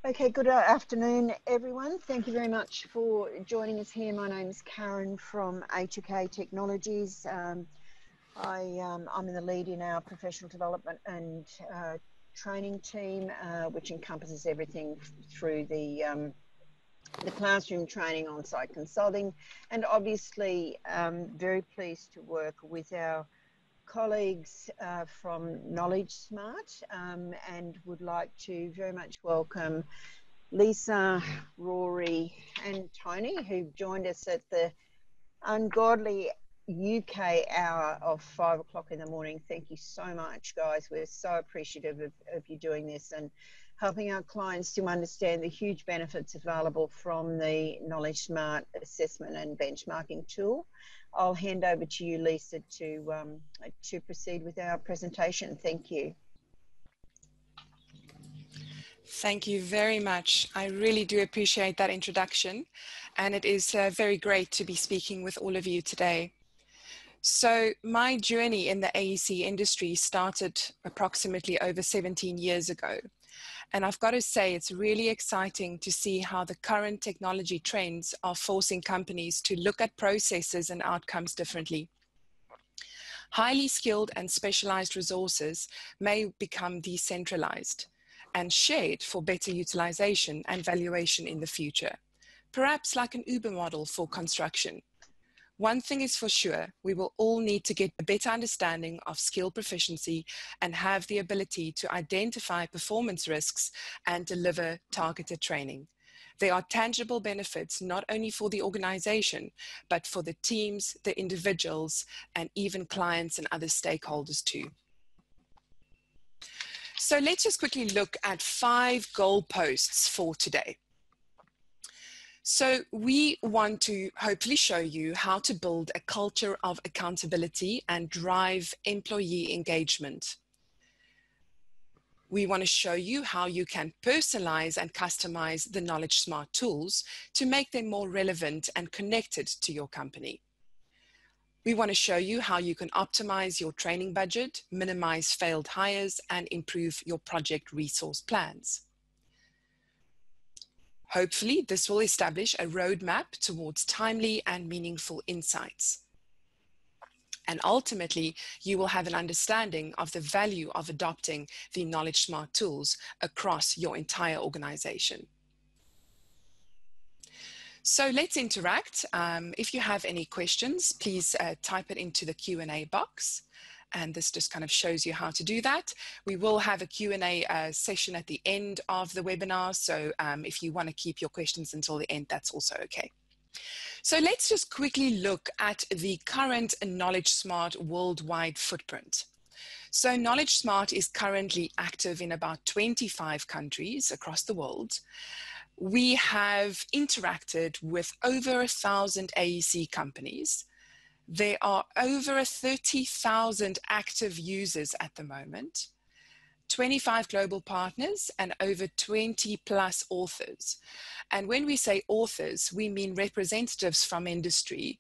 Okay, good afternoon, everyone. Thank you very much for joining us here. My name is Karen from HK Technologies. I'm in the lead in our professional development and training team, which encompasses everything through the classroom training, on-site consulting, and obviously very pleased to work with our colleagues from KnowledgeSmart and would like to very much welcome Lisa, Rory and Tony, who've joined us at the ungodly UK hour of 5 o'clock in the morning. Thank you so much, guys. We're so appreciative of you doing this and helping our clients to understand the huge benefits available from the KnowledgeSmart assessment and benchmarking tool. I'll hand over to you, Lisa, to proceed with our presentation. Thank you. Thank you very much. I really do appreciate that introduction, and it is very great to be speaking with all of you today. So my journey in the AEC industry started approximately over 17 years ago. And I've got to say, it's really exciting to see how the current technology trends are forcing companies to look at processes and outcomes differently. Highly skilled and specialized resources may become decentralized and shared for better utilization and valuation in the future, perhaps like an Uber model for construction. One thing is for sure, we will all need to get a better understanding of skill proficiency and have the ability to identify performance risks and deliver targeted training. There are tangible benefits not only for the organization, but for the teams, the individuals, and even clients and other stakeholders too. So let's just quickly look at 5 goalposts for today. So we want to hopefully show you how to build a culture of accountability and drive employee engagement. We want to show you how you can personalize and customize the KnowledgeSmart tools to make them more relevant and connected to your company. We want to show you how you can optimize your training budget, minimize failed hires, and improve your project resource plans. Hopefully, this will establish a roadmap towards timely and meaningful insights. And ultimately, you will have an understanding of the value of adopting the KnowledgeSmart tools across your entire organization. So let's interact. If you have any questions, please type it into the Q&A box. And this just kind of shows you how to do that. We will have a Q&A session at the end of the webinar. So if you want to keep your questions until the end, that's also okay. So let's just quickly look at the current KnowledgeSmart worldwide footprint. So KnowledgeSmart is currently active in about 25 countries across the world. We have interacted with over 1,000 AEC companies. There are over 30,000 active users at the moment, 25 global partners, and over 20 plus authors. And when we say authors, we mean representatives from industry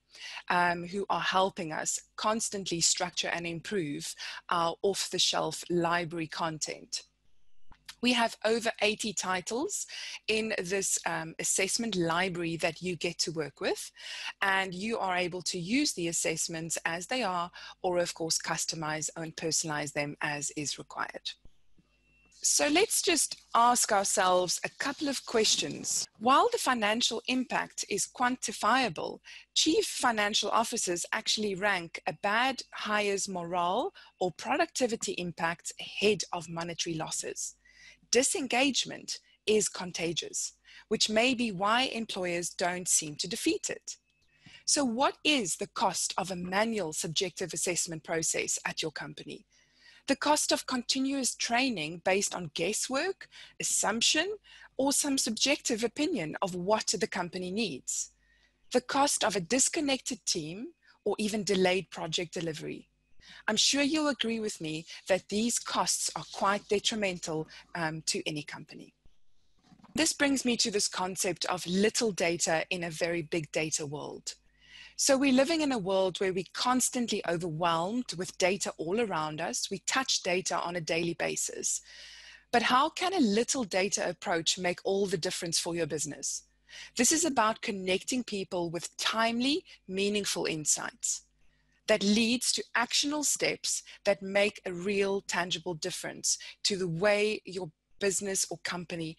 who are helping us constantly structure and improve our off-the-shelf library content. We have over 80 titles in this assessment library that you get to work with, and you are able to use the assessments as they are, or of course customize and personalize them as is required. So let's just ask ourselves a couple of questions. While the financial impact is quantifiable, chief financial officers actually rank a bad hire's morale or productivity impact ahead of monetary losses. Disengagement is contagious, which may be why employers don't seem to defeat it. So what is the cost of a manual subjective assessment process at your company? The cost of continuous training based on guesswork, assumption, or some subjective opinion of what the company needs. The cost of a disconnected team or even delayed project delivery. I'm sure you'll agree with me that these costs are quite detrimental to any company. This brings me to this concept of little data in a very big data world. So we're living in a world where we're constantly overwhelmed with data all around us. We touch data on a daily basis. But how can a little data approach make all the difference for your business? This is about connecting people with timely, meaningful insights that leads to actionable steps that make a real, tangible difference to the way your business or company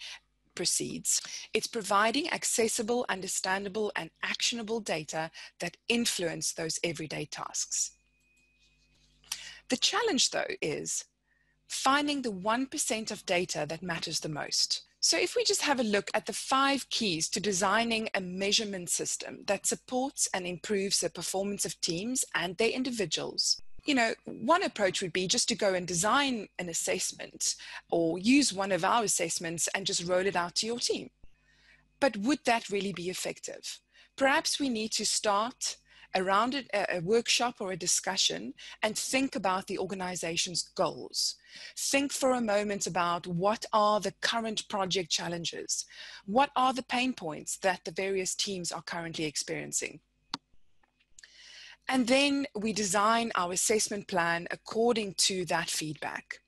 proceeds. It's providing accessible, understandable, and actionable data that influence those everyday tasks. The challenge, though, is finding the 1% of data that matters the most. So if we just have a look at the 5 keys to designing a measurement system that supports and improves the performance of teams and their individuals, one approach would be just to go and design an assessment or use one of our assessments and just roll it out to your team. But would that really be effective? Perhaps we need to start around a workshop or a discussion and think about the organization's goals. Think for a moment about what are the current project challenges? What are the pain points that the various teams are currently experiencing? And then we design our assessment plan according to that feedback.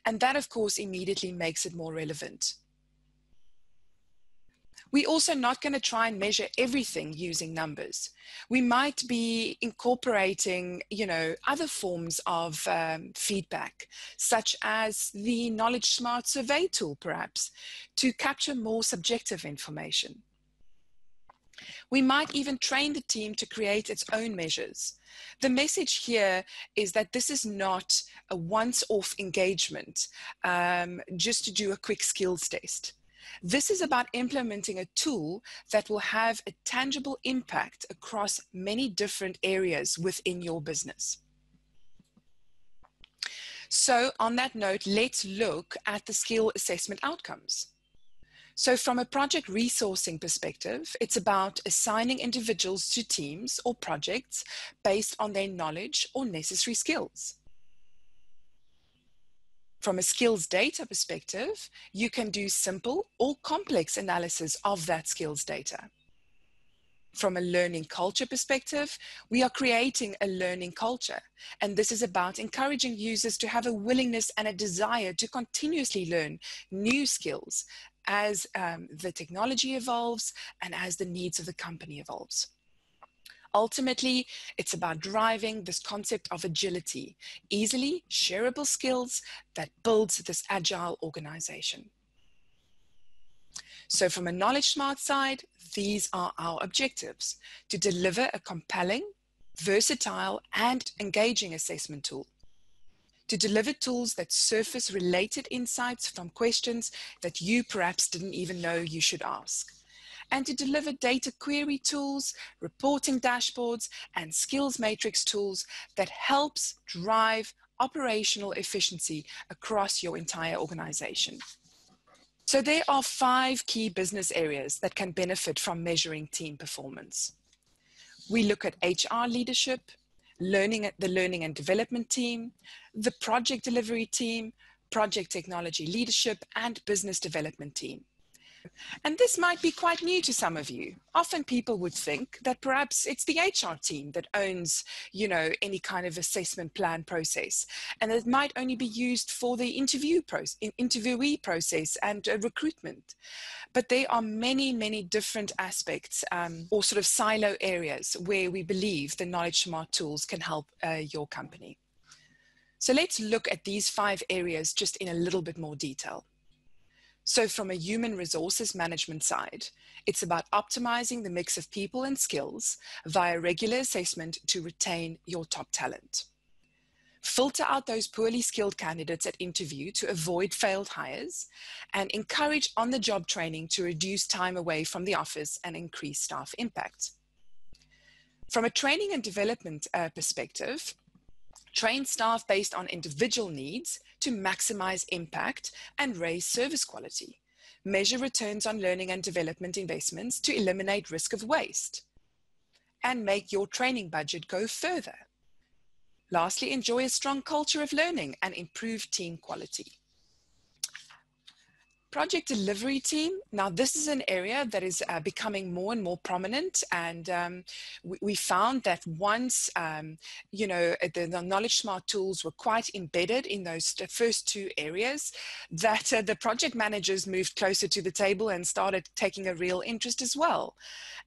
And that, of course, immediately makes it more relevant. We're also not going to try and measure everything using numbers. We might be incorporating, other forms of feedback, such as the KnowledgeSmart survey tool, perhaps, to capture more subjective information. We might even train the team to create its own measures. The message here is that this is not a once-off engagement, just to do a quick skills test. This is about implementing a tool that will have a tangible impact across many different areas within your business. So on that note, let's look at the skill assessment outcomes. So from a project resourcing perspective, it's about assigning individuals to teams or projects based on their knowledge or necessary skills. From a skills data perspective, you can do simple or complex analysis of that skills data. From a learning culture perspective, we are creating a learning culture, and this is about encouraging users to have a willingness and a desire to continuously learn new skills as the technology evolves and as the needs of the company evolves. Ultimately, it's about driving this concept of agility, easily shareable skills that builds this agile organization. So from a KnowledgeSmart side, these are our objectives: to deliver a compelling, versatile, and engaging assessment tool, to deliver tools that surface related insights from questions that you perhaps didn't even know you should ask, and to deliver data query tools, reporting dashboards, and skills matrix tools that helps drive operational efficiency across your entire organization. So there are 5 key business areas that can benefit from measuring team performance. We look at HR leadership, the learning and development team, the project delivery team, project technology leadership, and business development team. And this might be quite new to some of you. Often people would think that perhaps it's the HR team that owns, any kind of assessment plan process, and it might only be used for the interviewee process and recruitment. But there are many, many different aspects or sort of silo areas where we believe the KnowledgeSmart tools can help your company. So let's look at these 5 areas just in a little bit more detail. So from a human resources management side, it's about optimizing the mix of people and skills via regular assessment to retain your top talent. Filter out those poorly skilled candidates at interview to avoid failed hires, and encourage on-the-job training to reduce time away from the office and increase staff impact. From a training and development perspective, train staff based on individual needs to maximize impact and raise service quality. Measure returns on learning and development investments to eliminate risk of waste. And make your training budget go further. Lastly, enjoy a strong culture of learning and improve team quality. Project delivery team. Now, this is an area that is becoming more and more prominent, and we found that once, you know, the KnowledgeSmart tools were quite embedded in those first two areas, that the project managers moved closer to the table and started taking a real interest as well.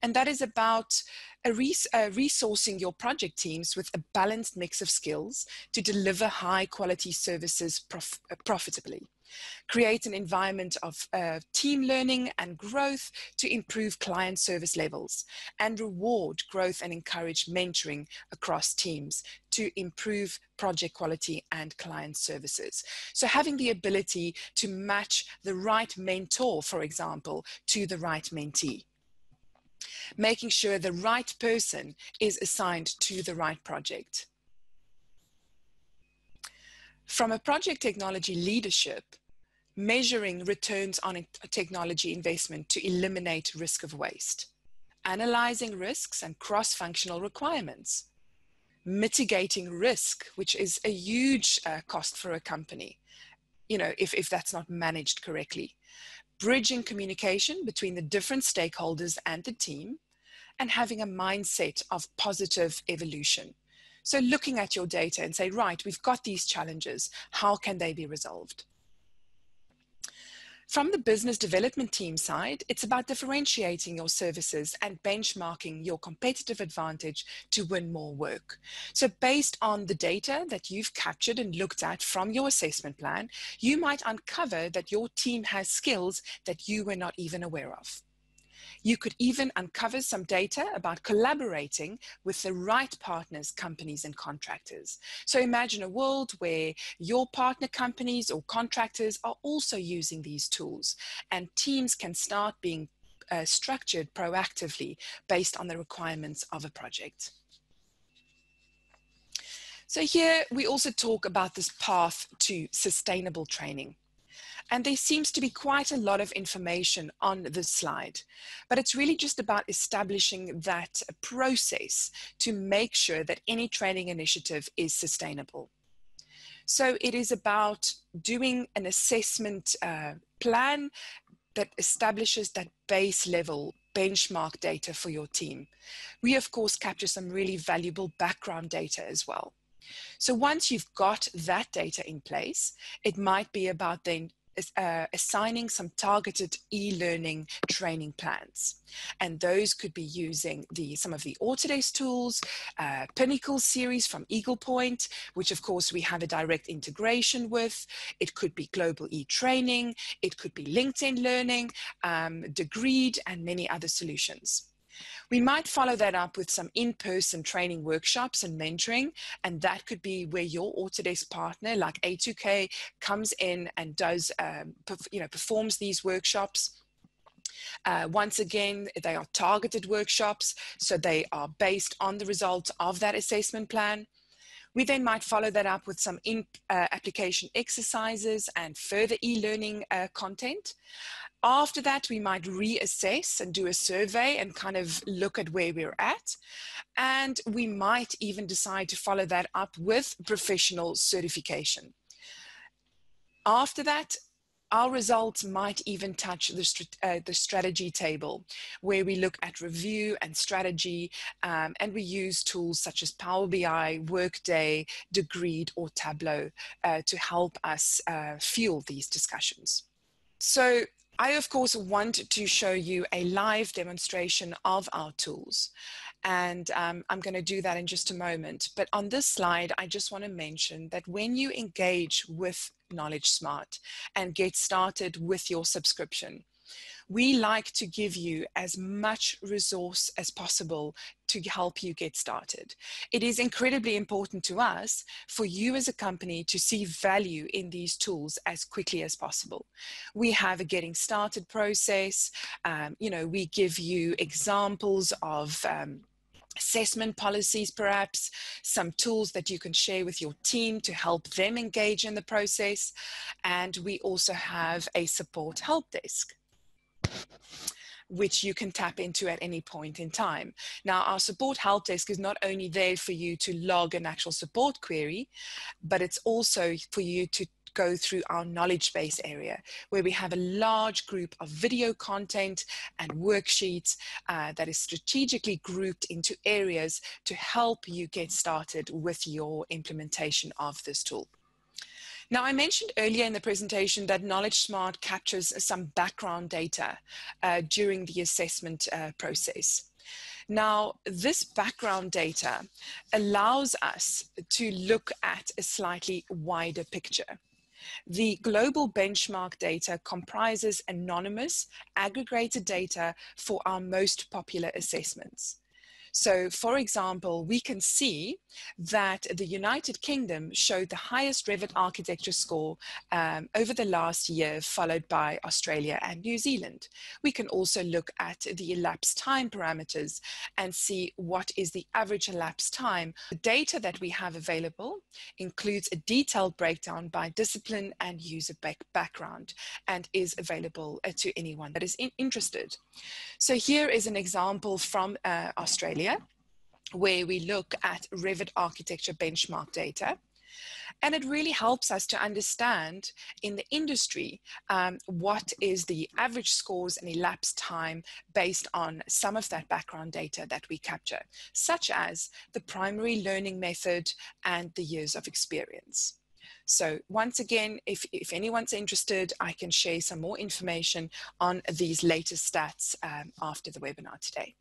And that is about resourcing your project teams with a balanced mix of skills to deliver high quality services profitably. Create an environment of team learning and growth to improve client service levels, and reward growth and encourage mentoring across teams to improve project quality and client services. So having the ability to match the right mentor, for example, to the right mentee. Making sure the right person is assigned to the right project. From a project technology leadership, measuring returns on technology investment to eliminate risk of waste, analyzing risks and cross-functional requirements, mitigating risk, which is a huge cost for a company, you know, if that's not managed correctly, bridging communication between the different stakeholders and the team, and having a mindset of positive evolution. So looking at your data and say, right, we've got these challenges, how can they be resolved? From the business development team side, it's about differentiating your services and benchmarking your competitive advantage to win more work. So based on the data that you've captured and looked at from your assessment plan, you might uncover that your team has skills that you were not even aware of. You could even uncover some data about collaborating with the right partners, companies, and contractors. So imagine a world where your partner companies or contractors are also using these tools, and teams can start being structured proactively based on the requirements of a project. So here we also talk about this path to sustainable training. And there seems to be quite a lot of information on this slide, but it's really just about establishing that process to make sure that any training initiative is sustainable. So it is about doing an assessment plan that establishes that base level benchmark data for your team. We, of course, capture some really valuable background data as well. So once you've got that data in place, it might be about then assigning some targeted e-learning training plans. And those could be using some of the Autodesk tools, Pinnacle series from Eagle Point, which of course we have a direct integration with. It could be Global e-training, it could be LinkedIn Learning, Degreed, and many other solutions. We might follow that up with some in-person training workshops and mentoring, and that could be where your Autodesk partner like A2K comes in and does, performs these workshops. Once again, they are targeted workshops, so they are based on the results of that assessment plan. We then might follow that up with some application exercises and further e-learning content. After that, we might reassess and do a survey and kind of look at where we're at. And we might even decide to follow that up with professional certification. After that, our results might even touch the strategy table, where we look at review and strategy, and we use tools such as Power BI, Workday, Degreed, or Tableau to help us fuel these discussions. So I, of course, want to show you a live demonstration of our tools. And I'm going to do that in just a moment. But on this slide, I just want to mention that when you engage with KnowledgeSmart and get started with your subscription, we like to give you as much resource as possible to help you get started. It is incredibly important to us for you as a company to see value in these tools as quickly as possible. We have a getting started process. We give you examples of assessment policies, perhaps some tools that you can share with your team to help them engage in the process. And we also have a support help desk, which you can tap into at any point in time. Now, our support help desk is not only there for you to log an actual support query, but it's also for you to go through our knowledge base area, where we have a large group of video content and worksheets that is strategically grouped into areas to help you get started with your implementation of this tool. Now, I mentioned earlier in the presentation that KnowledgeSmart captures some background data during the assessment process. Now, this background data allows us to look at a slightly wider picture. The global benchmark data comprises anonymous, aggregated data for our most popular assessments. So, for example, we can see that the United Kingdom showed the highest Revit architecture score over the last year, followed by Australia and New Zealand. We can also look at the elapsed time parameters and see what is the average elapsed time. The data that we have available includes a detailed breakdown by discipline and user background, and is available to anyone that is interested. So here is an example from Australia, where we look at Revit architecture benchmark data. And it really helps us to understand in the industry what is the average scores and elapsed time based on some of that background data that we capture, such as the primary learning method and the years of experience. So once again, if anyone's interested, I can share some more information on these latest stats after the webinar today.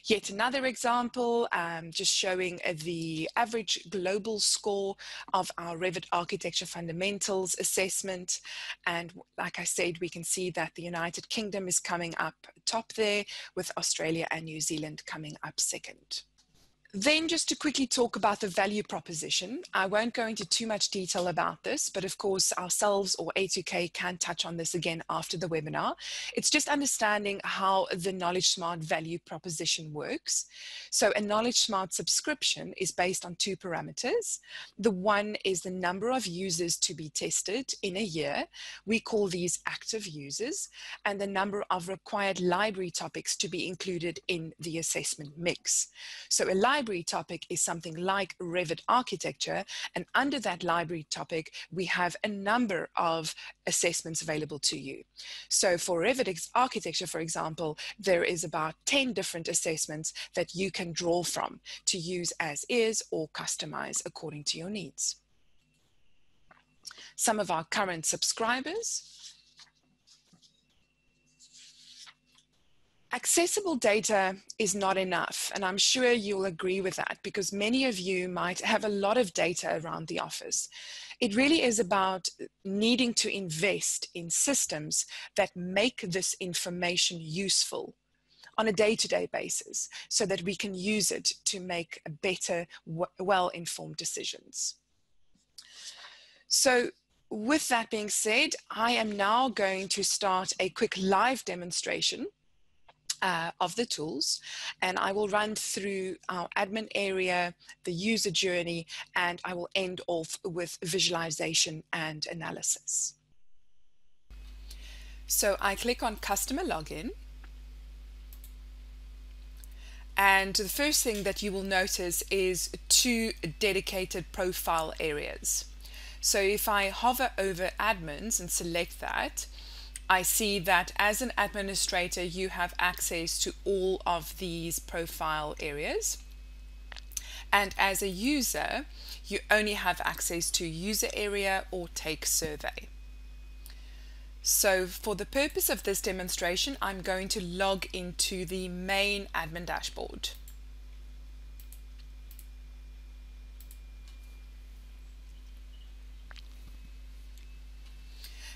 Yet another example, just showing the average global score of our Revit Architecture Fundamentals assessment. And like I said, we can see that the United Kingdom is coming up top there, with Australia and New Zealand coming up second. Then just to quickly talk about the value proposition. I won't go into too much detail about this, but of course ourselves or A2K can touch on this again after the webinar. It's just understanding how the KnowledgeSmart value proposition works. So a KnowledgeSmart subscription is based on two parameters. The one is the number of users to be tested in a year. We call these active users, and the number of required library topics to be included in the assessment mix. So a library topic is something like Revit architecture, and under that library topic we have a number of assessments available to you. So for Revit architecture, for example, there is about 10 different assessments that you can draw from to use as is or customize according to your needs. Some of our current subscribers. Accessible data is not enough, and I'm sure you'll agree with that, because many of you might have a lot of data around the office. It really is about needing to invest in systems that make this information useful on a day-to-day basis, so that we can use it to make better, well-informed decisions. So with that being said, I am now going to start a quick live demonstration of the tools, and I will run through our admin area, the user journey, and I will end off with visualization and analysis. So I click on customer login, and the first thing that you will notice is two dedicated profile areas. So if I hover over admins and select that, I see that as an administrator, you have access to all of these profile areas. And as a user, you only have access to user area or take survey. So for the purpose of this demonstration, I'm going to log into the main admin dashboard.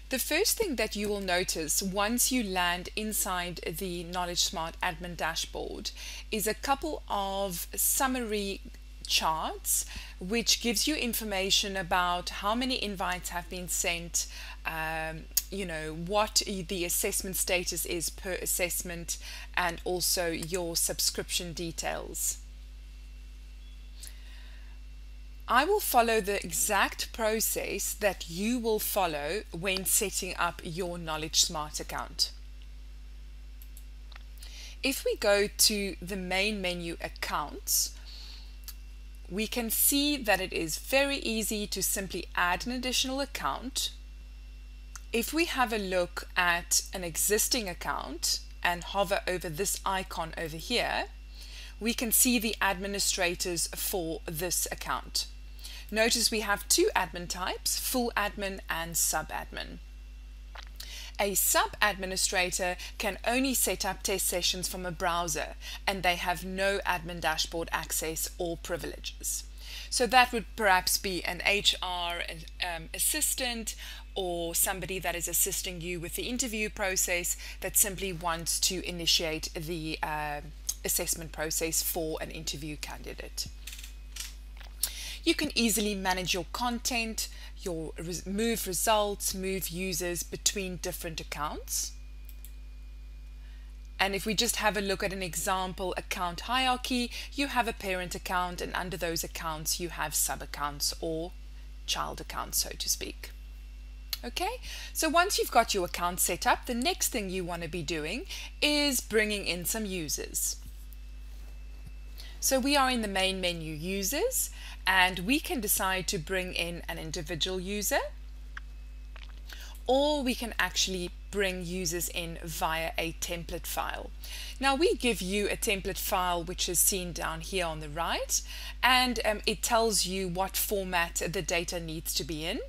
The first thing that you will notice once you land inside the KnowledgeSmart admin dashboard is a couple of summary charts, which gives you information about how many invites have been sent, what the assessment status is per assessment, and also your subscription details. I will follow the exact process that you will follow when setting up your KnowledgeSmart account. If we go to the main menu, Accounts, we can see that it is very easy to simply add an additional account. If we have a look at an existing account and hover over this icon over here, we can see the administrators for this account. Notice we have two admin types, full admin and sub-admin. A sub-administrator can only set up test sessions from a browser, and they have no admin dashboard access or privileges. So that would perhaps be an HR assistant, or somebody that is assisting you with the interview process that simply wants to initiate the assessment process for an interview candidate. You can easily manage your content, move results, move users between different accounts. And if we just have a look at an example account hierarchy, you have a parent account, and under those accounts you have sub-accounts or child accounts, so to speak. Okay, so once you've got your account set up, the next thing you want to be doing is bringing in some users. So we are in the main menu, users, and we can decide to bring in an individual user, or we can actually bring users in via a template file. Now we give you a template file which is seen down here on the right, and it tells you what format the data needs to be in,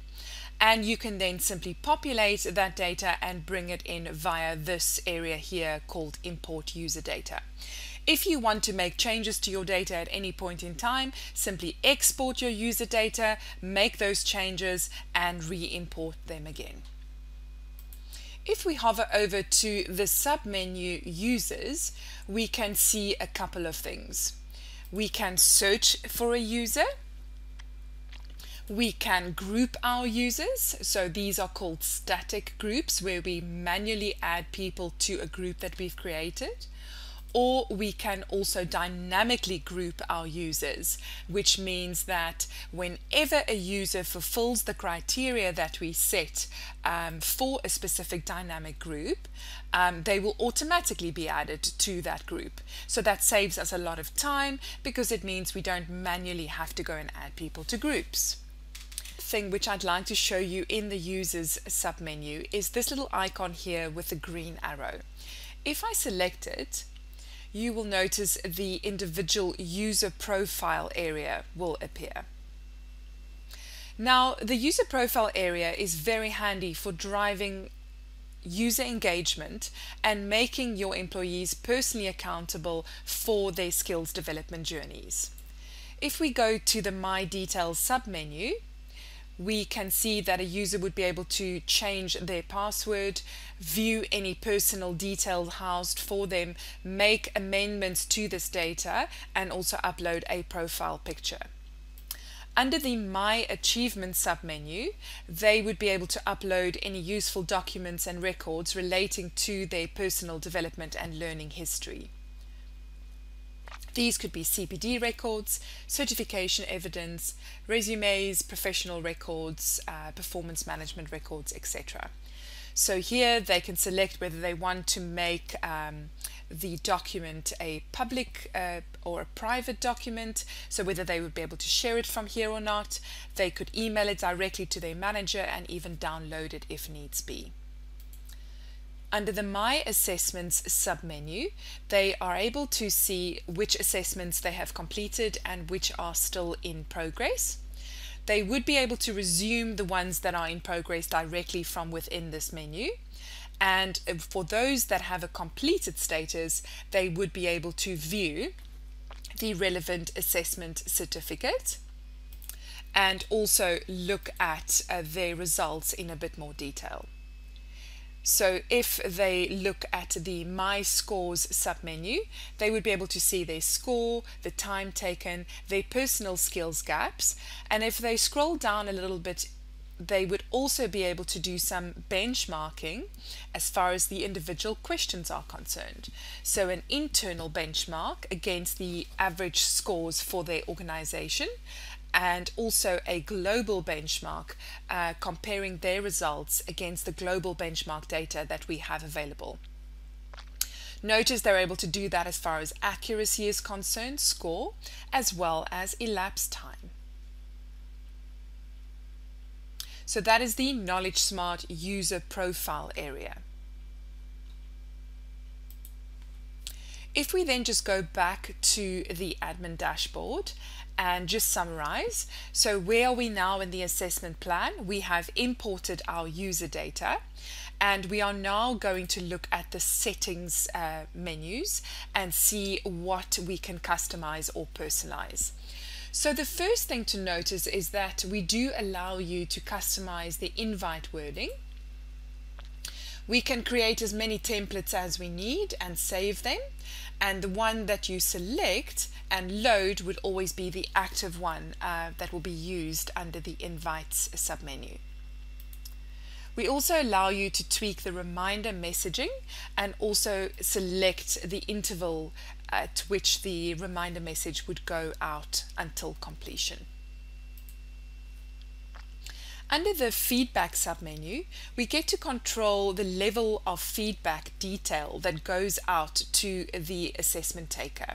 and you can then simply populate that data and bring it in via this area here called import user data. If you want to make changes to your data at any point in time, simply export your user data, make those changes, and re-import them again. If we hover over to the sub-menu users, we can see a couple of things. We can search for a user. We can group our users. So these are called static groups, where we manually add people to a group that we've created. Or we can also dynamically group our users, which means that whenever a user fulfills the criteria that we set for a specific dynamic group, they will automatically be added to that group. So that saves us a lot of time, because it means we don't manually have to go and add people to groups. Thing which I'd like to show you in the users submenu is this little icon here with the green arrow. If I select it, you will notice the individual user profile area will appear. Now, the user profile area is very handy for driving user engagement and making your employees personally accountable for their skills development journeys. If we go to the My Details submenu, we can see that a user would be able to change their password, view any personal details housed for them, make amendments to this data, and also upload a profile picture. Under the My Achievements submenu, they would be able to upload any useful documents and records relating to their personal development and learning history. These could be CPD records, certification evidence, resumes, professional records, performance management records, etc. So here they can select whether they want to make the document a public or a private document, so whether they would be able to share it from here or not. They could email it directly to their manager and even download it if needs be. Under the My Assessments submenu, they are able to see which assessments they have completed and which are still in progress. They would be able to resume the ones that are in progress directly from within this menu. And for those that have a completed status, they would be able to view the relevant assessment certificate and also look at their results in a bit more detail. So if they look at the My Scores submenu, they would be able to see their score, the time taken, their personal skills gaps, and if they scroll down a little bit, they would also be able to do some benchmarking as far as the individual questions are concerned. So an internal benchmark against the average scores for their organization, and also a global benchmark comparing their results against the global benchmark data that we have available. Notice they're able to do that as far as accuracy is concerned, score, as well as elapsed time. So that is the KnowledgeSmart user profile area. If we then just go back to the admin dashboard and just summarize, so where are we now in the assessment plan? We have imported our user data, and we are now going to look at the settings menus and see what we can customize or personalize. So the first thing to notice is that we do allow you to customize the invite wording. We can create as many templates as we need and save them, and the one that you select and load would always be the active one that will be used under the invites submenu. We also allow you to tweak the reminder messaging and also select the interval at which the reminder message would go out until completion. Under the feedback submenu, we get to control the level of feedback detail that goes out to the assessment taker.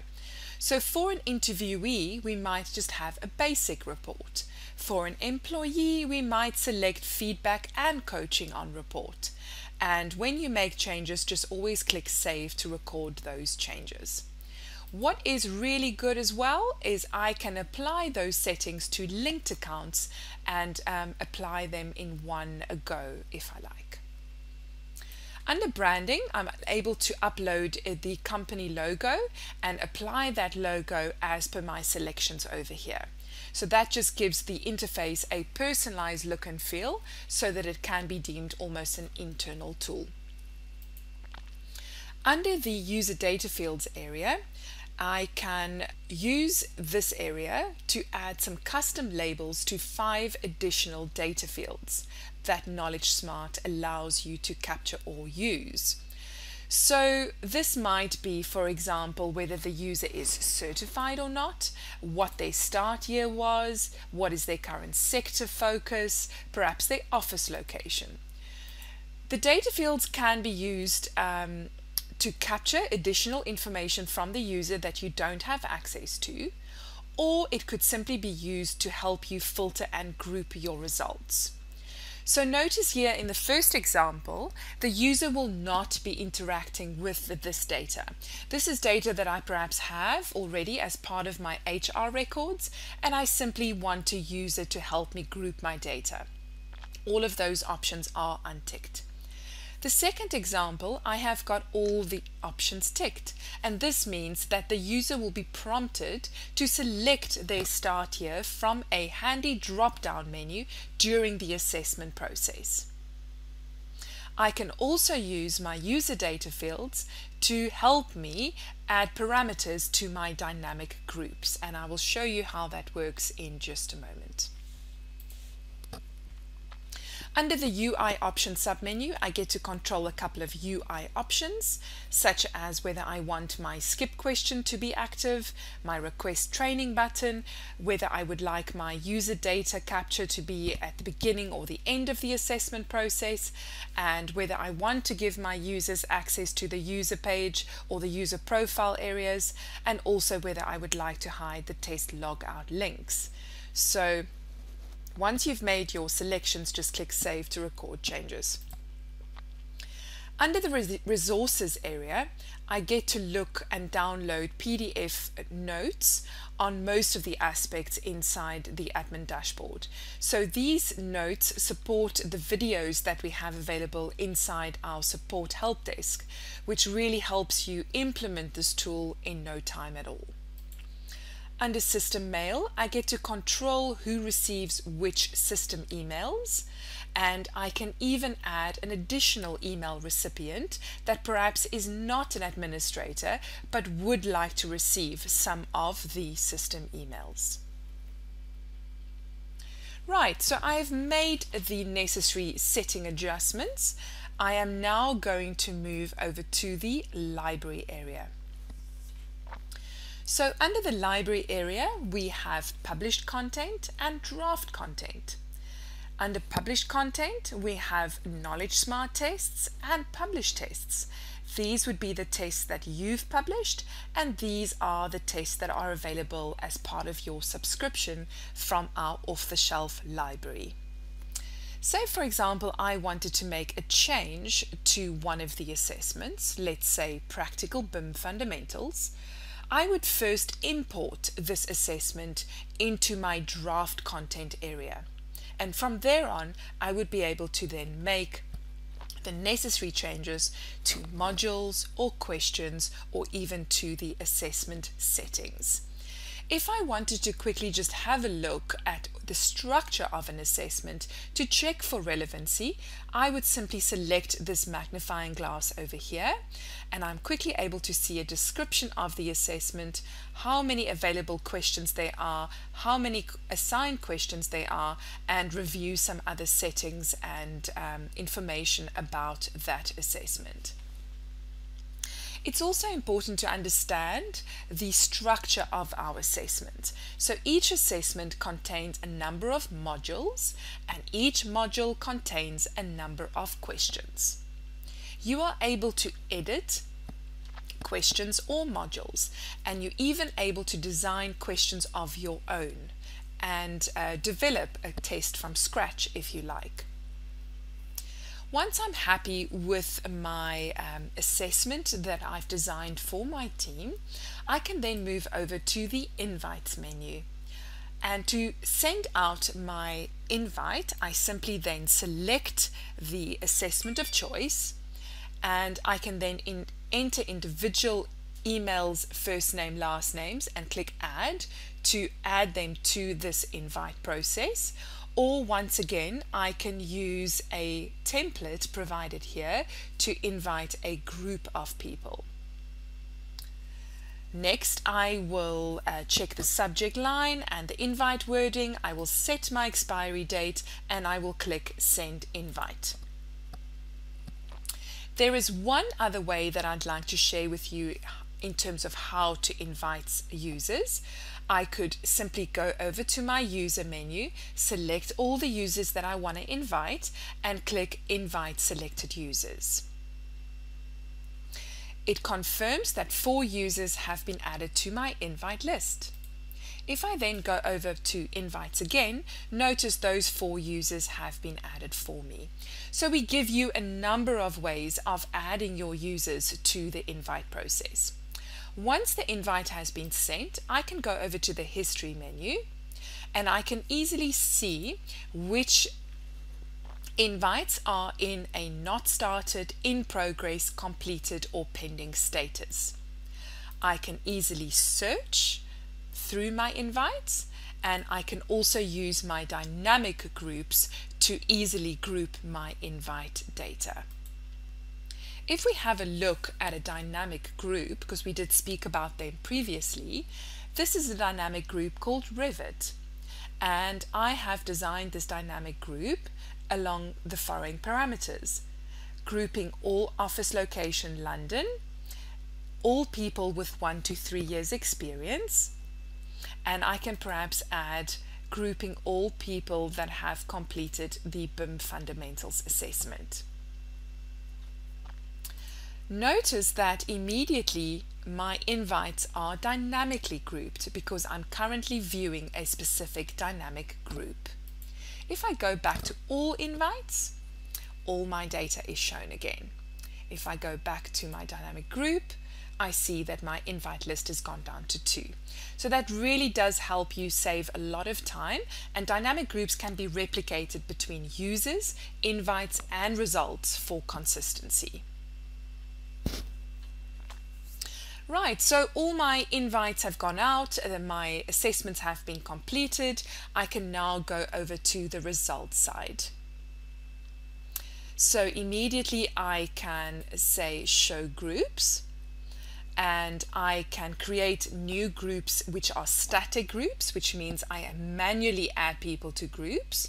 So for an interviewee, we might just have a basic report. For an employee, we might select feedback and coaching on report. And when you make changes, just always click save to record those changes. What is really good as well is I can apply those settings to linked accounts and apply them in one go if I like. Under branding, I'm able to upload the company logo and apply that logo as per my selections over here. So that just gives the interface a personalized look and feel so that it can be deemed almost an internal tool. Under the user data fields area, I can use this area to add some custom labels to 5 additional data fields that KnowledgeSmart allows you to capture or use. So this might be, for example, whether the user is certified or not, what their start year was, what is their current sector focus, perhaps their office location. The data fields can be used to capture additional information from the user that you don't have access to, or it could simply be used to help you filter and group your results. So notice here in the first example, the user will not be interacting with this data. This is data that I perhaps have already as part of my HR records, and I simply want to use it to help me group my data. All of those options are unticked. The second example, I have got all the options ticked, and this means that the user will be prompted to select their start year from a handy drop-down menu during the assessment process. I can also use my user data fields to help me add parameters to my dynamic groups, and I will show you how that works in just a moment. Under the UI option submenu, I get to control a couple of UI options, such as whether I want my skip question to be active, my request training button, whether I would like my user data capture to be at the beginning or the end of the assessment process, and whether I want to give my users access to the user page or the user profile areas, and also whether I would like to hide the test logout links. So once you've made your selections, just click Save to record changes. Under the resources area, I get to look and download PDF notes on most of the aspects inside the admin dashboard. So these notes support the videos that we have available inside our support help desk, which really helps you implement this tool in no time at all. Under System Mail, I get to control who receives which system emails, and I can even add an additional email recipient that perhaps is not an administrator but would like to receive some of the system emails. Right, so I've made the necessary setting adjustments. I am now going to move over to the library area. So under the library area, we have published content and draft content. Under published content, we have KnowledgeSmart tests and published tests. These would be the tests that you've published, and these are the tests that are available as part of your subscription from our off-the-shelf library. Say, for example, I wanted to make a change to one of the assessments, let's say Practical BIM Fundamentals. I would first import this assessment into my draft content area. And from there on, I would be able to then make the necessary changes to modules or questions or even to the assessment settings. If I wanted to quickly just have a look at the structure of an assessment to check for relevancy, I would simply select this magnifying glass over here, and I'm quickly able to see a description of the assessment, how many available questions there are, how many assigned questions there are, and review some other settings and information about that assessment. It's also important to understand the structure of our assessment. So each assessment contains a number of modules, and each module contains a number of questions. You are able to edit questions or modules, and you're even able to design questions of your own and develop a test from scratch if you like. Once I'm happy with my assessment that I've designed for my team, I can then move over to the Invites menu. And to send out my invite, I simply then select the assessment of choice, and I can then enter individual emails, first name, last names, and click Add to add them to this invite process. Or once again, I can use a template provided here to invite a group of people. Next, I will check the subject line and the invite wording. I will set my expiry date and I will click Send Invite. There is one other way that I'd like to share with you in terms of how to invite users. I could simply go over to my user menu, select all the users that I want to invite, and click Invite Selected Users. It confirms that 4 users have been added to my invite list. If I then go over to Invites again, notice those 4 users have been added for me. So we give you a number of ways of adding your users to the invite process. Once the invite has been sent, I can go over to the History menu, and I can easily see which invites are in a not started, in progress, completed, or pending status. I can easily search through my invites, and I can also use my dynamic groups to easily group my invite data. If we have a look at a dynamic group, because we did speak about them previously, this is a dynamic group called Revit, and I have designed this dynamic group along the following parameters: grouping all office location London, all people with 1 to 3 years experience, and I can perhaps add grouping all people that have completed the BIM Fundamentals assessment. Notice that immediately my invites are dynamically grouped because I'm currently viewing a specific dynamic group. If I go back to all invites, all my data is shown again. If I go back to my dynamic group, I see that my invite list has gone down to 2. So that really does help you save a lot of time, and dynamic groups can be replicated between users, invites, and results for consistency. Right, so all my invites have gone out, my assessments have been completed. I can now go over to the results side. So immediately I can say show groups, and I can create new groups which are static groups, which means I manually add people to groups,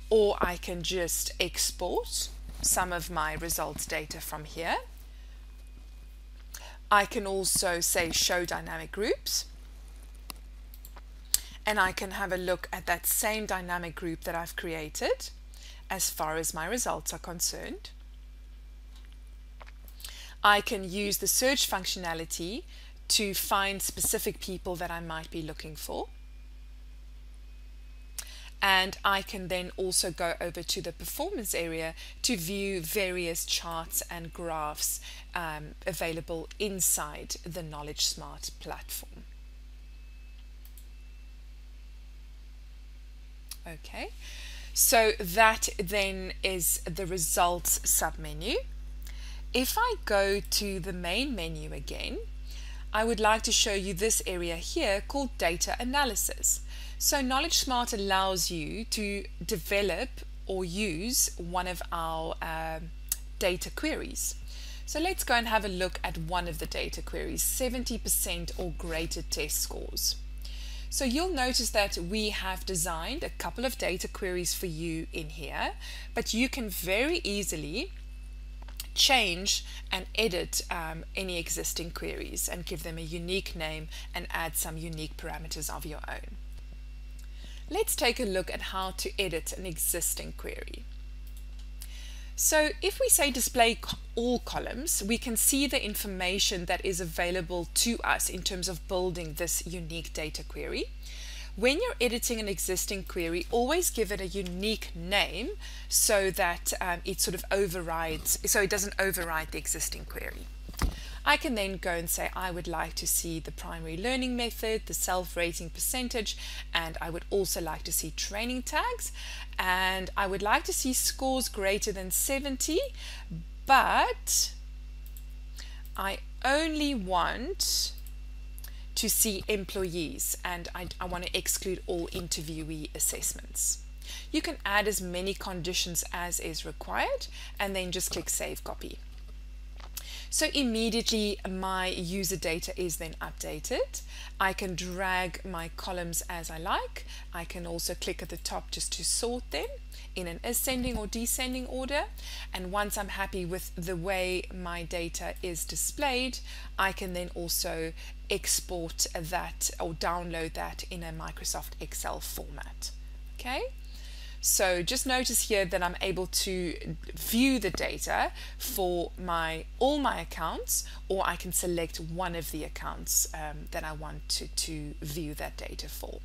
or I can just export some of my results data from here. I can also say show dynamic groups, and I can have a look at that same dynamic group that I've created as far as my results are concerned. I can use the search functionality to find specific people that I might be looking for. And I can then also go over to the performance area to view various charts and graphs available inside the KnowledgeSmart platform. Okay, so that then is the results submenu. If I go to the main menu again, I would like to show you this area here called data analysis. So KnowledgeSmart allows you to develop or use one of our data queries. So let's go and have a look at one of the data queries, 70% or greater test scores. So you'll notice that we have designed a couple of data queries for you in here, but you can very easily change and edit any existing queries and give them a unique name and add some unique parameters of your own. Let's take a look at how to edit an existing query. So if we say display all columns, we can see the information that is available to us in terms of building this unique data query. When you're editing an existing query, always give it a unique name so that it sort of overrides, so it doesn't override the existing query. I can then go and say I would like to see the primary learning method, the self-rating percentage, and I would also like to see training tags, and I would like to see scores greater than 70, but I only want to see employees, and I want to exclude all interviewee assessments. You can add as many conditions as is required and then just click Save Copy. So immediately my user data is then updated. I can drag my columns as I like. I can also click at the top just to sort them in an ascending or descending order. And once I'm happy with the way my data is displayed, I can then also export that or download that in a Microsoft Excel format. Okay. So just notice here that I'm able to view the data for all my accounts, or I can select one of the accounts that I want to view that data for.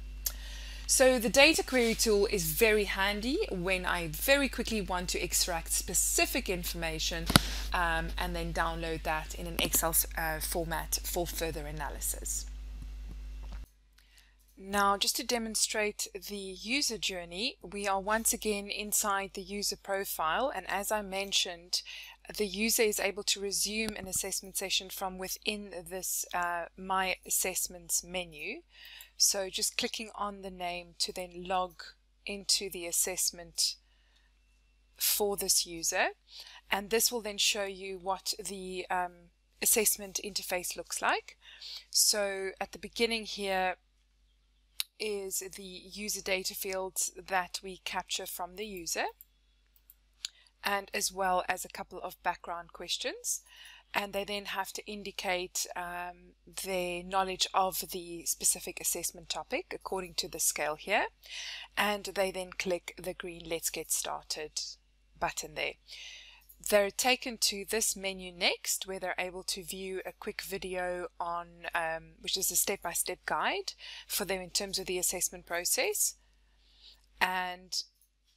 So the data query tool is very handy when I very quickly want to extract specific information and then download that in an Excel format for further analysis. Now, just to demonstrate the user journey, we are once again inside the user profile, and as I mentioned, the user is able to resume an assessment session from within this My Assessments menu. So just clicking on the name to then log into the assessment for this user, and this will then show you what the assessment interface looks like. So at the beginning here is the user data fields that we capture from the user, and as well as a couple of background questions, and they then have to indicate their knowledge of the specific assessment topic according to the scale here, and they then click the green Let's Get Started button there. They're taken to this menu next, where they're able to view a quick video on which is a step-by-step guide for them in terms of the assessment process, and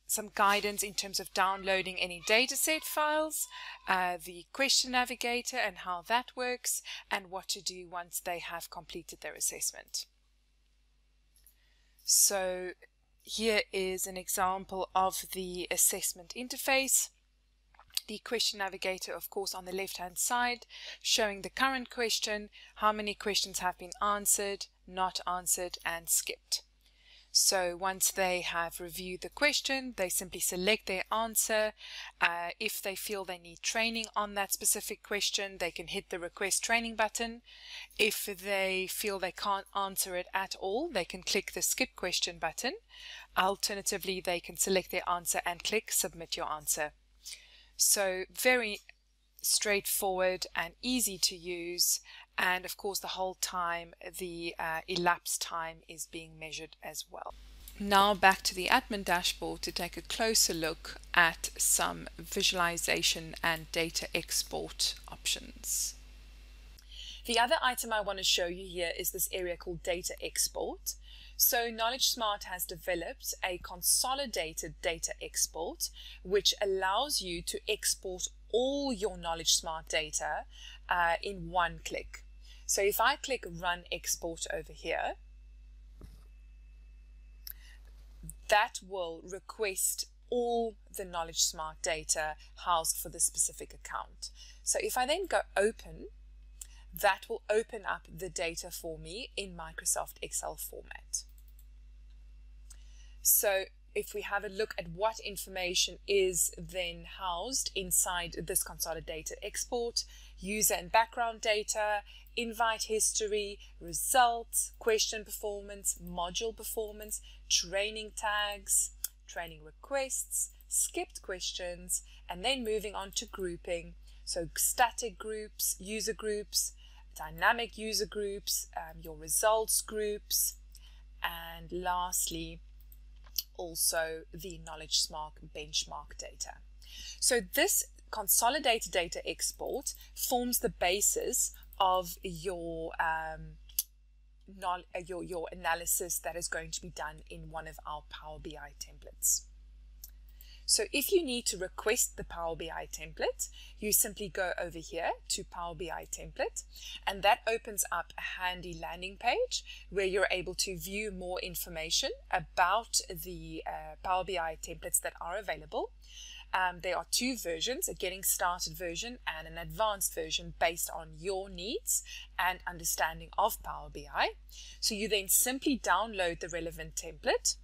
some guidance in terms of downloading any dataset files, the question navigator and how that works, and what to do once they have completed their assessment. So here is an example of the assessment interface. The question navigator, of course, on the left hand side, showing the current question, how many questions have been answered, not answered, and skipped. So once they have reviewed the question, they simply select their answer. If they feel they need training on that specific question, they can hit the request training button. If they feel they can't answer it at all, they can click the skip question button. Alternatively, they can select their answer and click submit your answer. So very straightforward and easy to use, and of course the whole time the elapsed time is being measured as well. Now back to the admin dashboard to take a closer look at some visualization and data export options. The other item I want to show you here is this area called data export. So KnowledgeSmart has developed a consolidated data export which allows you to export all your KnowledgeSmart data in one click. So if I click Run Export over here, that will request all the KnowledgeSmart data housed for the specific account. So if I then go Open, that will open up the data for me in Microsoft Excel format. So if we have a look at what information is then housed inside this consolidated export, user and background data, invite history, results, question performance, module performance, training tags, training requests, skipped questions, and then moving on to grouping. So static groups, user groups, dynamic user groups, your results groups, and lastly, also the KnowledgeSmart benchmark data. So this consolidated data export forms the basis of your analysis that is going to be done in one of our Power BI templates. So if you need to request the Power BI template, you simply go over here to Power BI template, and that opens up a handy landing page where you're able to view more information about the Power BI templates that are available. There are two versions, a getting started version and an advanced version based on your needs and understanding of Power BI. So you then simply download the relevant template,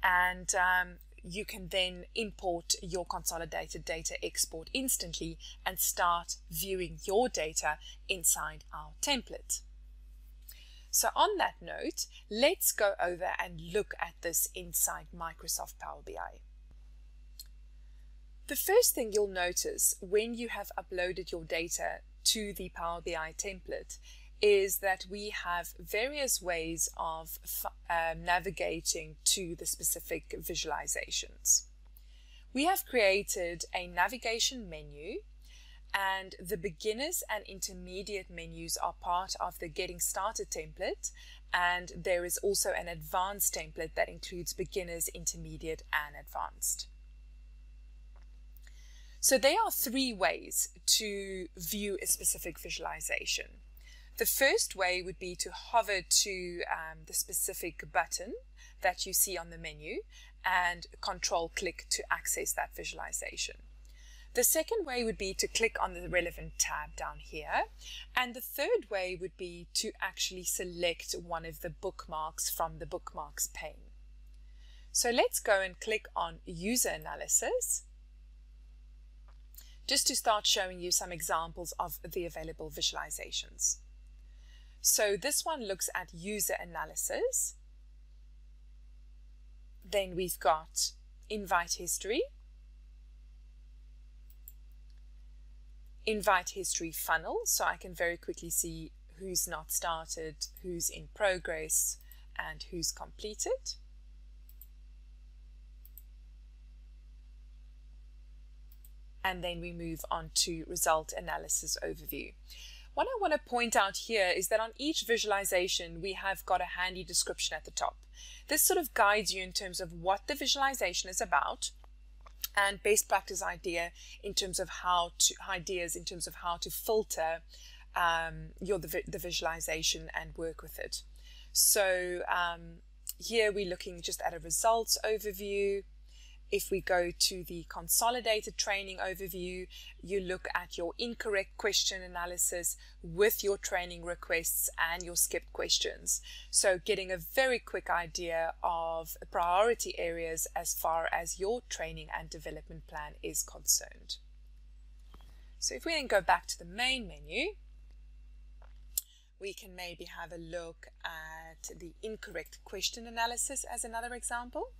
and you can then import your consolidated data export instantly and start viewing your data inside our template. So on that note, let's go over and look at this inside Microsoft Power BI. The first thing you'll notice when you have uploaded your data to the Power BI template is that we have various ways of navigating to the specific visualizations. We have created a navigation menu, and the beginners and intermediate menus are part of the getting started template, and there is also an advanced template that includes beginners, intermediate and advanced. So there are three ways to view a specific visualization. The first way would be to hover to the specific button that you see on the menu and control click to access that visualization. The second way would be to click on the relevant tab down here. And the third way would be to actually select one of the bookmarks from the bookmarks pane. So let's go and click on user analysis, just to start showing you some examples of the available visualizations. So this one looks at user analysis. Then we've got invite history, invite history funnel, so I can very quickly see who's not started, who's in progress, and who's completed. And then we move on to result analysis overview. What I want to point out here is that on each visualization, we have got a handy description at the top. This sort of guides you in terms of what the visualization is about and best practice idea in terms of how to filter the visualization and work with it. So here we're looking just at a results overview. If we go to the consolidated training overview, you look at your incorrect question analysis with your training requests and your skipped questions. So getting a very quick idea of priority areas as far as your training and development plan is concerned. So if we then go back to the main menu, we can maybe have a look at the incorrect question analysis as another example.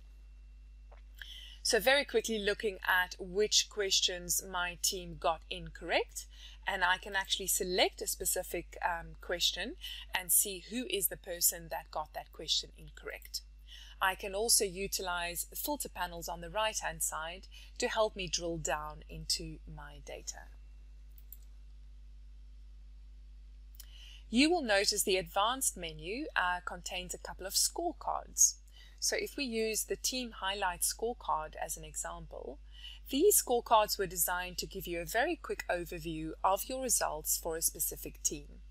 So very quickly looking at which questions my team got incorrect, and I can actually select a specific question and see who is the person that got that question incorrect. I can also utilize filter panels on the right-hand side to help me drill down into my data. You will notice the advanced menu contains a couple of scorecards. So if we use the Team Highlight scorecard as an example, these scorecards were designed to give you a very quick overview of your results for a specific team.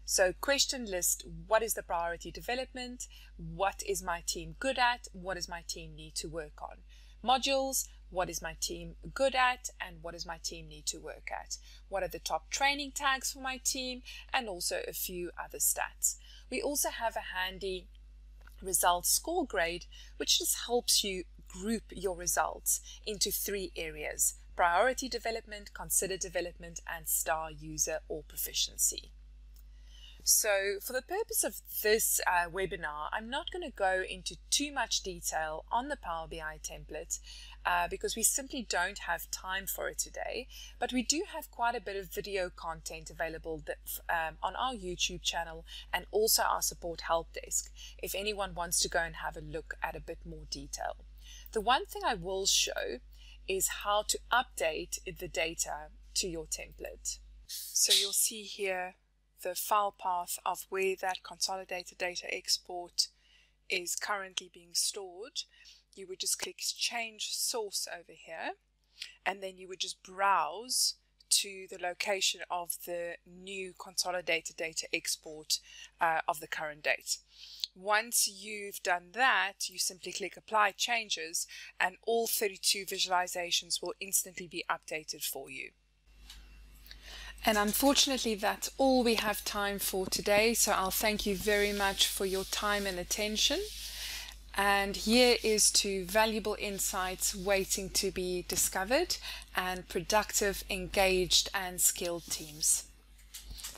So question list, what is the priority development? What is my team good at? What does my team need to work on? Modules, what is my team good at and what does my team need to work at? What are the top training tags for my team? And also a few other stats. We also have a handy results score grade, which just helps you group your results into 3 areas: priority development, considered development, and star user or proficiency. So for the purpose of this webinar, I'm not going to go into too much detail on the Power BI template because we simply don't have time for it today, but we do have quite a bit of video content available on our YouTube channel and also our support help desk if anyone wants to go and have a look at a bit more detail. The one thing I will show is how to update the data to your template. So you'll see here the file path of where that consolidated data export is currently being stored. You would just click change source over here, and then you would just browse to the location of the new consolidated data export of the current date. Once you've done that, you simply click apply changes and all 32 visualizations will instantly be updated for you. And unfortunately, that's all we have time for today. So I'll thank you very much for your time and attention. And here is to valuable insights waiting to be discovered and productive, engaged, and skilled teams.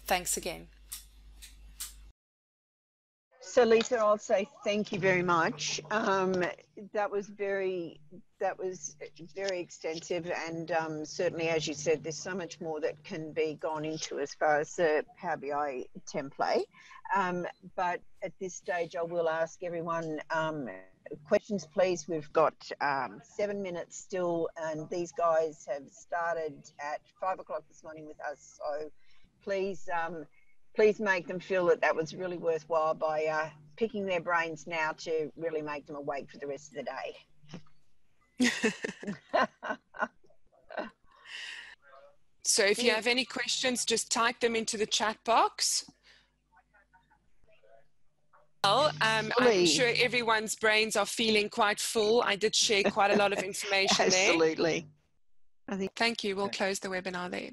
Thanks again. So Lisa, I'll say thank you very much. That was very extensive, and certainly, as you said, there's so much more that can be gone into as far as the Power BI template. But at this stage, I will ask everyone questions, please. We've got 7 minutes still, and these guys have started at 5 o'clock this morning with us. So please. Please make them feel that that was really worthwhile by picking their brains now to really make them awake for the rest of the day. So if you have any questions, just type them into the chat box. Well, I'm sure everyone's brains are feeling quite full. I did share quite a lot of information there. Absolutely. Thank you. We'll close the webinar there.